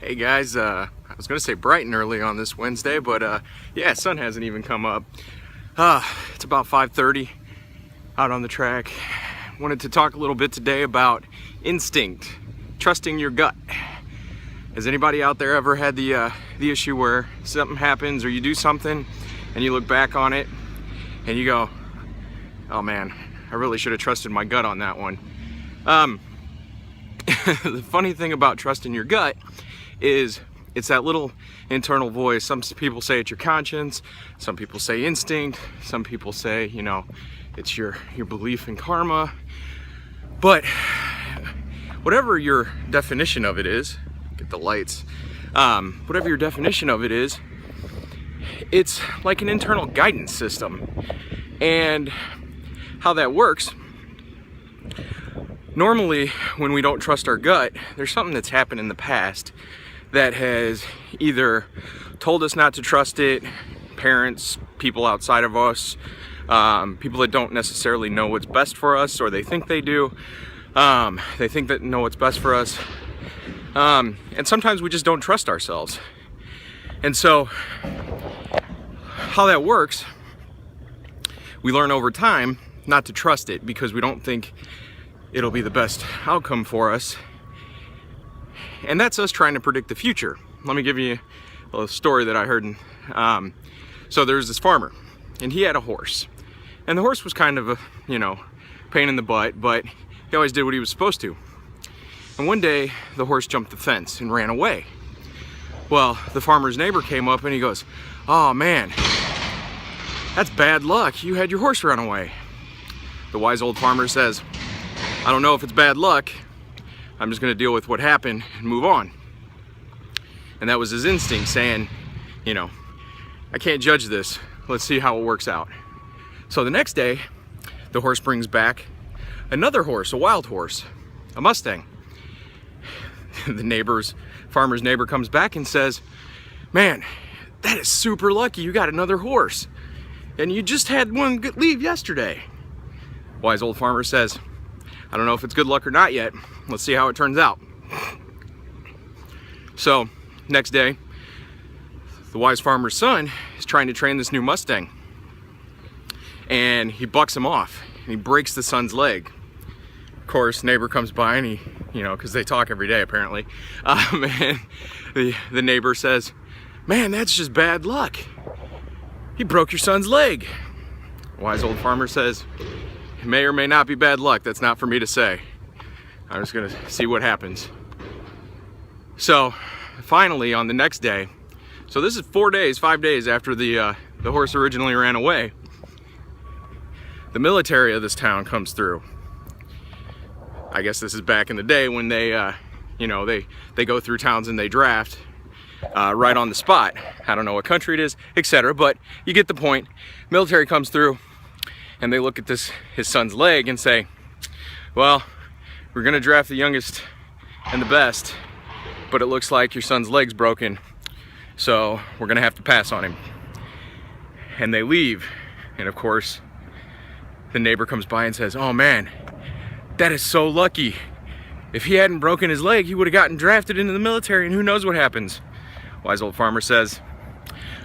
Hey guys, I was gonna say bright and early on this Wednesday, but yeah, sun hasn't even come up. It's about 5:30 out on the track. Wanted to talk a little bit today about instinct, trusting your gut. Has anybody out there ever had the issue where something happens or you do something and you look back on it and you go, oh man, I really should have trusted my gut on that one. The funny thing about trusting your gut is it's that little internal voice. Some people say it's your conscience, some people say instinct, some people say, you know, it's your belief in karma. But whatever your definition of it is, get the lights, whatever your definition of it is, it's like an internal guidance system. And how that works, normally when we don't trust our gut, there's something that's happened in the past that has either told us not to trust it, parents, people outside of us, people that don't necessarily know what's best for us, or they think they do. They think that know what's best for us. And sometimes we just don't trust ourselves. And so how that works, we learn over time not to trust it because we don't think it'll be the best outcome for us. And that's us trying to predict the future. Let me give you a story that I heard. So there's this farmer, and he had a horse. And the horse was kind of a, pain in the butt, but he always did what he was supposed to. And one day, the horse jumped the fence and ran away. Well, the farmer's neighbor came up and he goes, oh man, that's bad luck. You had your horse run away. The wise old farmer says, I don't know if it's bad luck. I'm just gonna deal with what happened and move on. And that was his instinct saying, I can't judge this. Let's see how it works out. So the next day, the horse brings back another horse, a wild horse, a Mustang. The farmer's neighbor comes back and says, man, that is super lucky. You got another horse. And you just had one leave yesterday. Wise old farmer says, I don't know if it's good luck or not yet. Let's see how it turns out. So, next day, the wise farmer's son is trying to train this new Mustang. And he bucks him off, and he breaks the son's leg. Of course, neighbor comes by and he, because they talk every day apparently, and the neighbor says, man, that's just bad luck. He broke your son's leg. Wise old farmer says, it may or may not be bad luck. That's not for me to say. I'm just gonna see what happens. So finally on the next day, so this is 5 days after the horse originally ran away, the military of this town comes through. I guess this is back in the day when they, they go through towns and they draft right on the spot. I don't know what country it is, etc. But you get the point. Military comes through and they look at his son's leg and say, well, we're gonna draft the youngest and the best, but it looks like your son's leg's broken, so we're gonna have to pass on him. And they leave, and of course, the neighbor comes by and says, oh man, that is so lucky. If he hadn't broken his leg, he would have gotten drafted into the military, and who knows what happens. Wise old farmer says,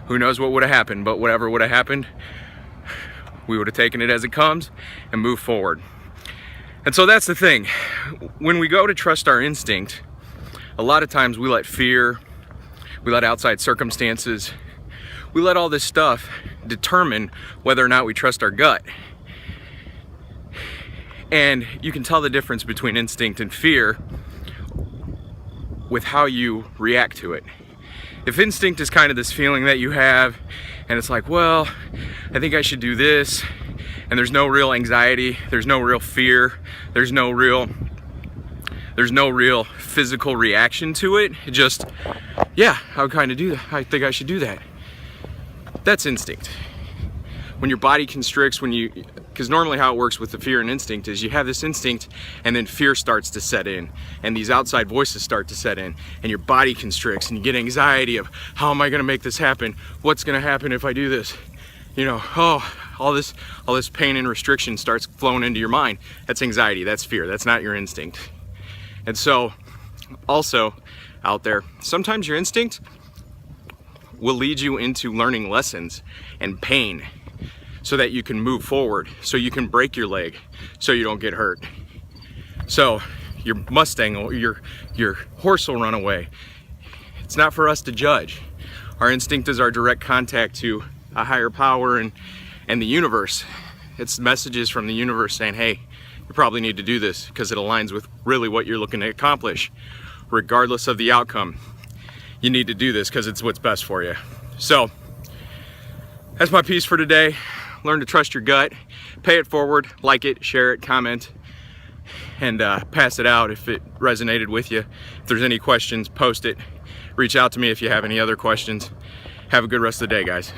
who knows what would have happened, but whatever would have happened, we would have taken it as it comes and moved forward. And so that's the thing. When we go to trust our instinct, a lot of times we let fear, we let outside circumstances, we let all this stuff determine whether or not we trust our gut. And you can tell the difference between instinct and fear with how you react to it. If instinct is kind of this feeling that you have, and it's like, well, I think I should do this, and there's no real anxiety, there's no real fear, there's no real physical reaction to it. It just, yeah, I would kind of do that. I think I should do that. That's instinct. When your body constricts, because normally how it works with the fear and instinct is you have this instinct and then fear starts to set in and these outside voices start to set in and your body constricts and you get anxiety of, how am I gonna make this happen? What's gonna happen if I do this? All this pain and restriction starts flowing into your mind. That's anxiety, that's fear, that's not your instinct. And so also out there. Sometimes your instinct will lead you into learning lessons and pain so that you can move forward, so you can break your leg, so you don't get hurt. So your Mustang or your horse will run away. It's not for us to judge. Our instinct is our direct contact to a higher power and the universe. It's messages from the universe saying, hey, you probably need to do this because it aligns with really what you're looking to accomplish. Regardless of the outcome, you need to do this because it's what's best for you. So that's my piece for today. Learn to trust your gut, pay it forward, like it, share it, comment, and pass it out if it resonated with you. If there's any questions, post it. Reach out to me if you have any other questions. Have a good rest of the day, guys.